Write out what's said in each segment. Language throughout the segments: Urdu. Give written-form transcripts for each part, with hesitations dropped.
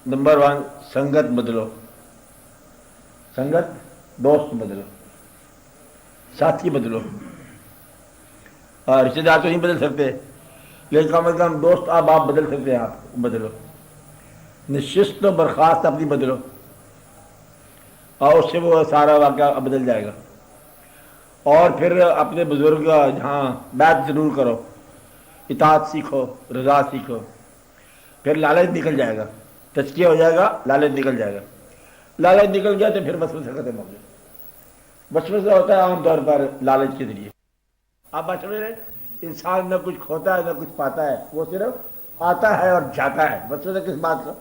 نمبر ون، سنگت بدلو. سنگت، دوست بدلو، ساتھی بدلو. رشتے دار تو نہیں بدل سکتے، لیکن کم از کم دوست آپ بدل سکتے ہیں. آپ بدلو. نشست و برخاست اپنی بدلو، اور اس سے وہ سارا واقعہ بدل جائے گا. اور پھر اپنے بزرگ جہاں بیعت ضرور کرو، اطاعت سیکھو، رضا سیکھو. پھر لالچ نکل جائے گا، تزکیہ ہو جائے گا، لالچ نکل جائے گا. لالچ نکل گیا تو پھر وسوسہ ختم ہو گیا. وسوسہ ہوتا ہے عام طور پر لالچ کے ذریعے. آپ بات سمجھ رہے ہیں؟ انسان نہ کچھ کھوتا ہے نہ کچھ پاتا ہے، وہ صرف آتا ہے اور جاتا ہے. وسوسہ کس بات کا؟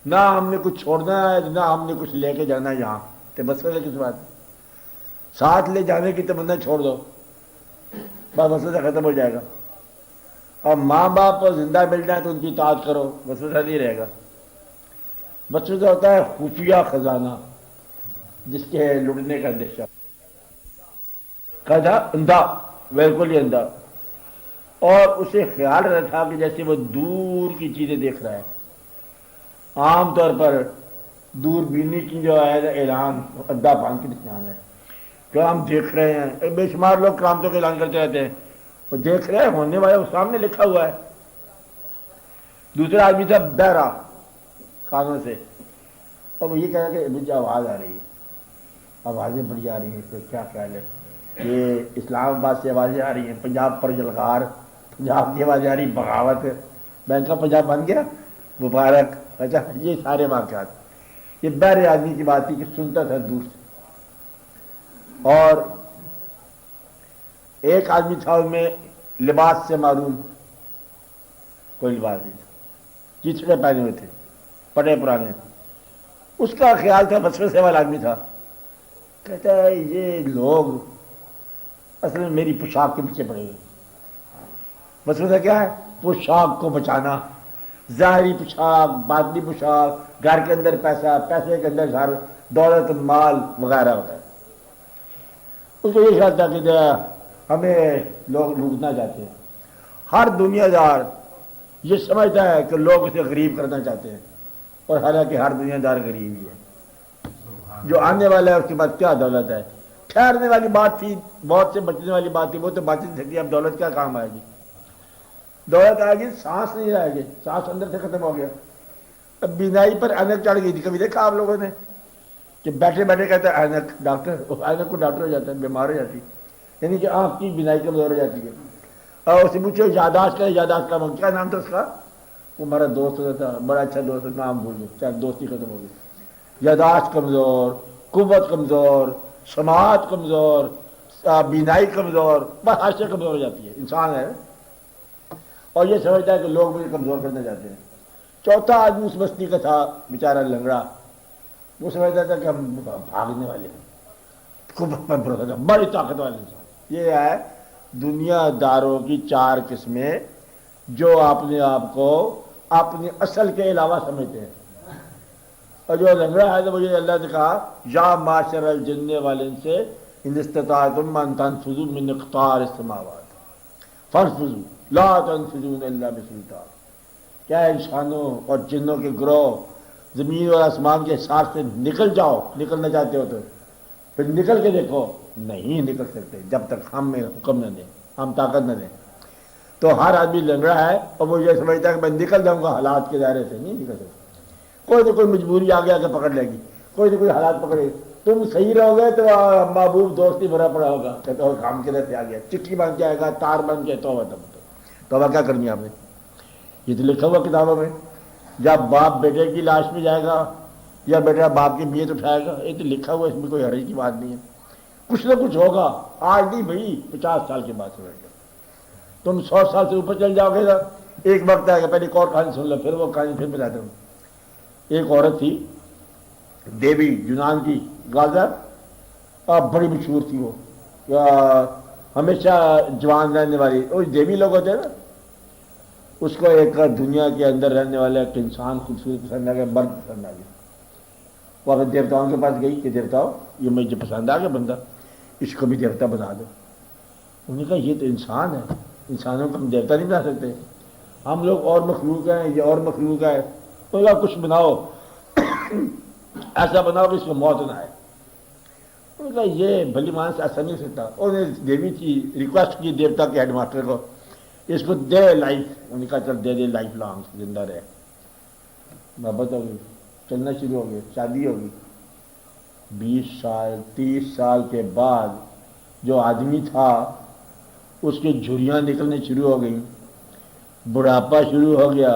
نہ ہم نے کچھ چھوڑنا ہے نہ ہم نے کچھ لے کے جانا ہے یہاں. تو وسوسہ کس بات ہے؟ ساتھ لے جانے کی تمنا چھوڑ دو، بس وسوسہ ختم ہو جائے گا. اور ماں باپ زندہ مل جائے تو ان کی اطاعت کرو، وسوسہ نہیں رہے گا. وسوسہ ہوتا ہے خفیہ خزانہ، جس کے لٹنے کا اندیشہ. کہا تھا اندھا، بالکل ہی اندھا. اور اسے خیال رہا تھا کہ جیسے وہ دور کی چیزیں دیکھ رہا ہے. عام طور پر دور بینی کی جو ہے اعلان اندھا پان کی نشان ہے کہ ہم دیکھ رہے ہیں. بے شمار لوگ کرامتوں کا اعلان کرتے رہتے ہیں، وہ دیکھ رہے ہیں، ہونے والے وہ سامنے لکھا ہوا ہے. دوسرا آدمی تھا بہرا کانوں سے، اور وہ یہ کہہ رہا کہ مجھے آواز آ رہی ہے، آوازیں بڑی آ رہی ہیں. تو کیا خیال ہے؟ یہ اسلام آباد سے آوازیں آ رہی ہیں، پنجاب پر جلغار، پنجاب کی آوازیں آ رہی، بغاوت، بینک کا پنجاب بن گیا، مبارک. اچھا، یہ سارے واقعات یہ بہرے آدمی کی بات تھی کہ سنتا تھا دور سے. اور ایک آدمی تھا ان میں لباس سے معروم، کوئی لباس نہیں تھا، چیچڑے پہنے ہوئے تھے، پٹے پرانے. اس کا خیال تھا، وسوسے والا آدمی تھا. کہتا ہے یہ لوگ اصل میں میری پوشاک کے پیچھے پڑے ہوئے. وسوسہ کیا ہے؟ پوشاک کو بچانا. ظاہری پوشاک، باطنی پوشاک، گھر کے اندر پیسہ، پیسے کے اندر گھر، دولت، مال وغیرہ وغیرہ. اس کو یہ خیال تھا کہ ہمیں لوگ لوٹنا چاہتے ہیں. ہر دنیا دار یہ سمجھتا ہے کہ لوگ اسے غریب کرنا چاہتے ہیں، اور حالانکہ ہر دنیا دار غریب ہی ہے. جو آنے والا ہے اس کے بعد کیا دولت ہے؟ ٹھہرنے والی بات تھی، بہت سے بچنے والی بات تھی، وہ تو بچ نہیں سکتی. اب دولت کیا کام آئے گی؟ دولت آئے گی، سانس نہیں آئے گی، سانس اندر سے ختم ہو گیا. اب بینائی پر اینک چڑھ گئی تھی، کبھی دیکھا آپ لوگوں نے کہ بیٹھے بیٹھے کہتے ہیں اینک ڈاکٹر، اینک کو ڈاکٹر ہو جاتا ہے، بیمار ہو جاتی، یعنی کہ آنکھ کی بینائی کمزور ہو جاتی ہے. اور اسے پوچھو یاداشت کا، یاداشت کا کیا نام تھا اس کا؟ وہ ہمارا دوست ہوتا تھا، بڑا اچھا دوست، نام بھول گئے، کیا دوستی ختم ہو گئی. یاداشت کمزور، قوت کمزور، سماعت کمزور، بینائی کمزور، بس ہر سے کمزور ہو جاتی ہے. انسان ہے اور یہ سمجھتا ہے کہ لوگ مجھے کمزور کرنا چاہتے ہیں. چوتھا آدمی اس بستی کا تھا، بیچارہ لنگڑا. وہ سمجھتا تھا کہ ہم بھاگنے والے ہیں، قوت پر بھروسہ تھا، بڑی طاقت والے انسان. یہ ہے دنیا داروں کی چار قسمیں جو اپنے آپ کو اپنی اصل کے علاوہ سمجھتے ہیں. اور جو لنگڑا ہے تو مجھے اللہ نے کہا یا معاشر الجن والانس سے ان استطاعتم ان تنفذوا من اقطار السماوات فانفذوا لا تنفذون الا بسلطان. کیا انسانوں اور جنوں کے گروہ زمین اور آسمان کے حساب سے نکل جاؤ، نکلنا چاہتے ہو تو پھر نکل کے دیکھو، نہیں نکل سکتے جب تک ہم میں حکم نہ دیں، ہم طاقت نہ دیں. تو ہر آدمی لنگڑا ہے اور وہ یہ سمجھتا ہے کہ میں نکل جاؤں گا، حالات کے دائرے سے نہیں نکل سکتا. کوئی نہ کوئی مجبوری آگے آ کے پکڑ لے گی، کوئی نہ کوئی حالات پکڑے. تم صحیح رہو گے تو محبوب دوست ہی بھرا پڑا ہوگا، کہتے ہو کام کے سے آ گیا، چٹھی بن جائے گا، تار بن کے توبہ کیا کرنی ہے آپ نے؟ یہ تو لکھا ہوا کتابوں میں. جب باپ بیٹے کی لاش میں جائے گا یا بیٹا باپ کی میت اٹھائے گا، یہ تو لکھا ہوا، اس میں کوئی حرج کی بات نہیں ہے. کچھ نہ کچھ ہوگا، آج نہیں بھائی 50 سال کے بعد سمجھ گا. تم 100 سال سے اوپر چل جاؤ گے نا، ایک وقت آئے گا. پہلے ایک اور کہانی سن لو، پھر وہ کہانی پھر بتاتا ہوں. ایک عورت تھی دیوی یونان کی، گازر، بڑی مشہور تھی. وہ ہمیشہ جوان رہنے والی، وہ دیوی لوگ ہوتے ہیں نا. اس کو ایک دنیا کے اندر رہنے والا ایک انسان خوبصورت پسند آ گیا، مرد پسند آ گیا. وہ اپنے دیوتاؤں کے پاس گئی کہ دیوتاؤں یہ مجھے پسند آ گیا بندہ، اس کو بھی دیوتا بنا دو. انہوں نے کہا یہ تو انسان ہے، انسانوں کو ہم دیوتا نہیں بنا سکتے، ہم لوگ اور مخلوق ہیں، یہ اور مخلوق ہے. بولا کچھ بناؤ ایسا بناؤ کہ اس کو موت نہ آئے. انہوں نے کہا یہ بھلی مان سے ایسا نہیں سکتا. انہوں نے دیوی کی ریکویسٹ کی دیوتا کے ہیڈ ماسٹر کو اس کو دے لائف. انہوں نے کہا چل دے دے لائف لانگ زندہ رہے. محبت ہو گئی, چلنا شروع ہو گئے, شادی ہوگی. 20 سال 30 سال کے بعد جو آدمی تھا اس کی جھریاں نکلنے شروع ہو گئیں, بڑھاپا شروع ہو گیا,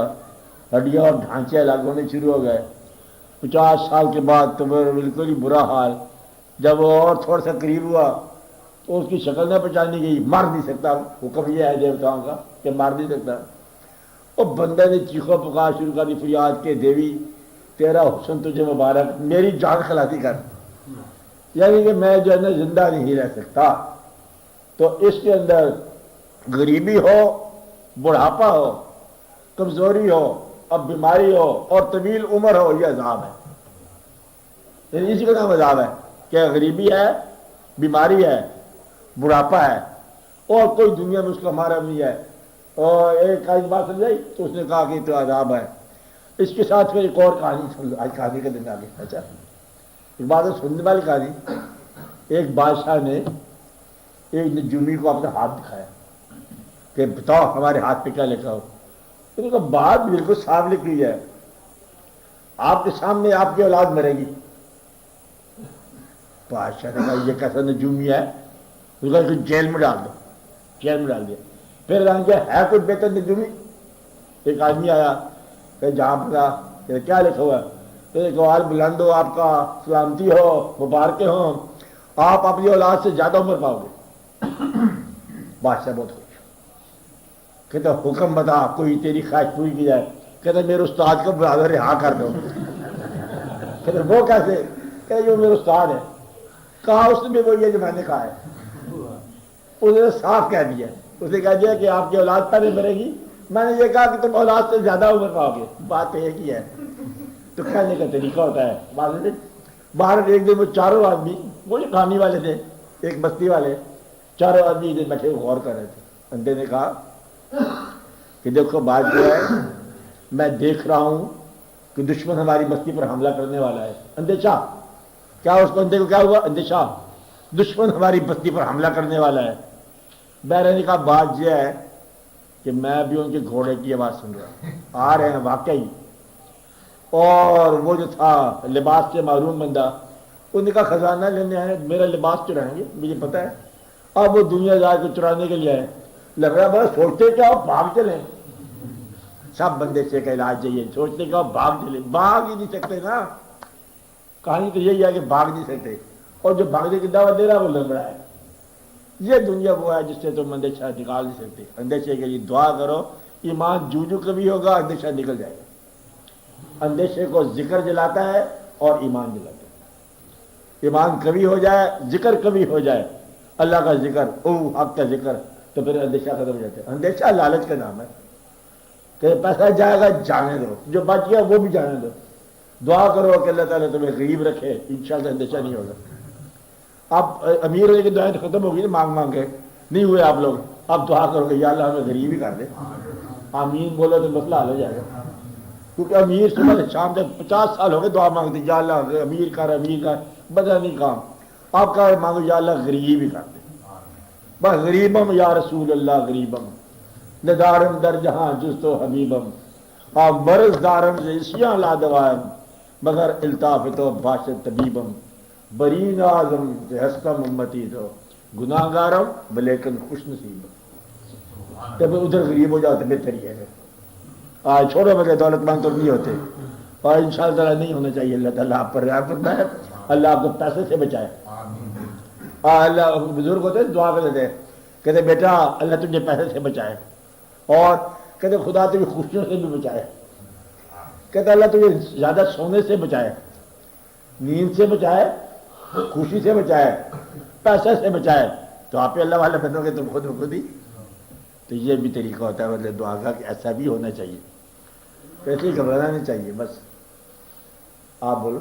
ہڈیاں اور ڈھانچے الگ ہونے شروع ہو گئے. 50 سال کے بعد تو بالکل ہی برا حال. جب وہ اور تھوڑا سا قریب ہوا تو اس کی شکل نہ پہچانی گئی, مار نہیں سکتا. حکم یہ ہے دیوتاؤں کا کہ مار نہیں سکتا. اور بندے نے چیخو پکار شروع کر دی, فریاد کے دیوی تیرا حسن تجھے مبارک, میری جان خلاصی کر. یعنی کہ میں جو ہے نا زندہ نہیں رہ سکتا. تو اس کے اندر غریبی ہو, بڑھاپا ہو, کمزوری ہو, اب بیماری ہو اور طویل عمر ہو, یہ عذاب ہے. یعنی اسی کا نام عذاب ہے کہ غریبی ہے, بیماری ہے, بڑھاپا ہے اور کوئی دنیا میں اس کا محرم نہیں ہے. اور ایک آج بات سمجھائی تو اس نے کہا کہ تو عذاب ہے. اس کے ساتھ پھر ایک اور کہانی سن. آج کہانی کا دن آگے. اچھا ایک بات سننے والی کہانی. ایک بادشاہ نے ایک نجومی کو اپنا ہاتھ دکھایا کہ بتاؤ ہمارے ہاتھ پہ کیا لکھا ہو. انہوں نے کہا بات بالکل صاف لکھی ہوئی ہے, آپ کے سامنے آپ کی اولاد مرے گی. بادشاہ نے کہا یہ کیسا نجومی ہے. اس کو جیل میں ڈال دو. جیل میں ڈال دیا. پھر ہے کوئی بہتر نجومی. ایک آدمی آیا کہ جہاں پتا کہ کیا لکھا ہوا ہے. ایک سوال بلند ہو, آپ کا سلامتی ہو, مبارکیں ہوں, آپ اپنی اولاد سے زیادہ عمر پاؤ گے. بادشاہ بہت خوش. کہتا حکم بتا, کوئی تیری خواہش پوری کی جائے. کہتا میرے استاد کو بلا دو, رہا کر دو. کہتا وہ کیسے؟ کہ جو میرے استاد ہے. کہا اس نے بھی وہ یہ جو میں نے کہا ہے. اس نے صاف کہہ دیا. اس نے کہہ دیا کہ آپ کی اولاد پہلے مرے گی, میں نے یہ کہا کہ تم اولاد سے زیادہ عمر پاؤ گے. بات ایک ہی ہے. تو کہنے کا طریقہ ہوتا ہے. باہر ایک دن وہ چاروں آدمی, وہ جو کہانی والے تھے, ایک بستی والے, چاروں آدمی ایک دن بیٹھے غور کر رہے تھے. اندھے نے کہا کہ دیکھو بات جو ہے, میں دیکھ رہا ہوں کہ دشمن ہماری بستی پر حملہ کرنے والا ہے. اندھے شاہ کیا اس کو, اندھے کو کیا ہوا؟ اندھے شاہ دشمن ہماری بستی پر حملہ کرنے والا ہے. بہرے نے کہا بات یہ ہے کہ میں بھی ان کے گھوڑے کی آواز سن رہا ہوں, آ رہے ہیں واقعی. اور وہ جو تھا لباس سے معروم بندہ, ان کا خزانہ لینے آئے, میرا لباس چرائیں گے, مجھے پتہ ہے. اب وہ دنیا دار کو چرانے کے لیے آئے. لگ رہا ہے بس سوچتے کیا بھاگ چلیں. سب بندے سے کا علاج چاہیے, سوچتے کیا بھاگ چلیں. بھاگ ہی نہیں سکتے نا. کہانی تو یہی ہے کہ بھاگ نہیں سکتے, اور جو بھاگنے کی دعوت دے رہا ہے وہ لگ رہا ہے. یہ دنیا وہ ہے جس سے تم اندیشہ نکال نہیں سکتے. اندیشے کے لیے دعا کرو, ایمان جو کبھی ہوگا اندیشہ نکل جائے گا. اندیشے کو ذکر جلاتا ہے اور ایمان جلاتا ہے. ایمان کبھی ہو جائے, ذکر کبھی ہو جائے, اللہ کا ذکر, او حق کا ذکر, تو پھر اندیشہ ختم ہو جاتا ہے. اندیشہ لالچ کا نام ہے کہ پیسہ جائے گا جانے دو, جو بچ گیا وہ بھی جانے دو. دعا کرو کہ اللہ تعالیٰ تمہیں غریب رکھے, انشاءاللہ اندیشہ نہیں ہوگا. اب امیر ہونے کی دعائیں تو ختم ہوگی نا, مانگ مانگ کے نہیں ہوئے آپ لوگ. اب دعا کرو کہ یا اللہ ہمیں غریب ہی کر دے. آمین بولو تو مسئلہ حل ہو جائے گا. کیونکہ امیر صبح سے شام تک 50 سال ہو گئے دعا مانگتے, یا اللہ امیر کر, امیر کر, بدلا نہیں کام. آپ کا مانگو یا اللہ غریب ہی کر دے. بس غریبم یا رسول اللہ غریبم, ندارم در جہاں جز تو حبیبم, آپ مرض دارم سے اسیاں لا دوائم, مگر الطاف تو باشد طبیبم, بری نازم سے ہستم امتی تو گناہ گارم بلیکن خوش نصیبم. جب ادھر غریب ہو جاؤ تو بہتر ہی ہے. آج چھوڑو بغیر دولت مند تو نہیں ہوتے, اور ان شاء اللہ نہیں ہونا چاہیے. اللہ تعالیٰ آپ پر رحم فرمائے, اللہ آپ کو پیسے سے بچائے. اللہ بزرگ ہوتے دعا کر دیتے, کہتے بیٹا اللہ تجھے پیسے سے بچائے, اور کہتے خدا تجھے خوشیوں سے بھی بچائے. کہتے اللہ تجھے زیادہ سونے سے بچائے, نیند سے بچائے, خوشی سے بچائے, پیسے سے بچائے. تو آپ اللہ والے بنو گے تم خود ہی. تو یہ بھی طریقہ ہوتا ہے مطلب دعا کا, کہ ایسا بھی ہونا چاہیے. ایسے ہی گھبرانا نہیں چاہیے. بس آپ بولو.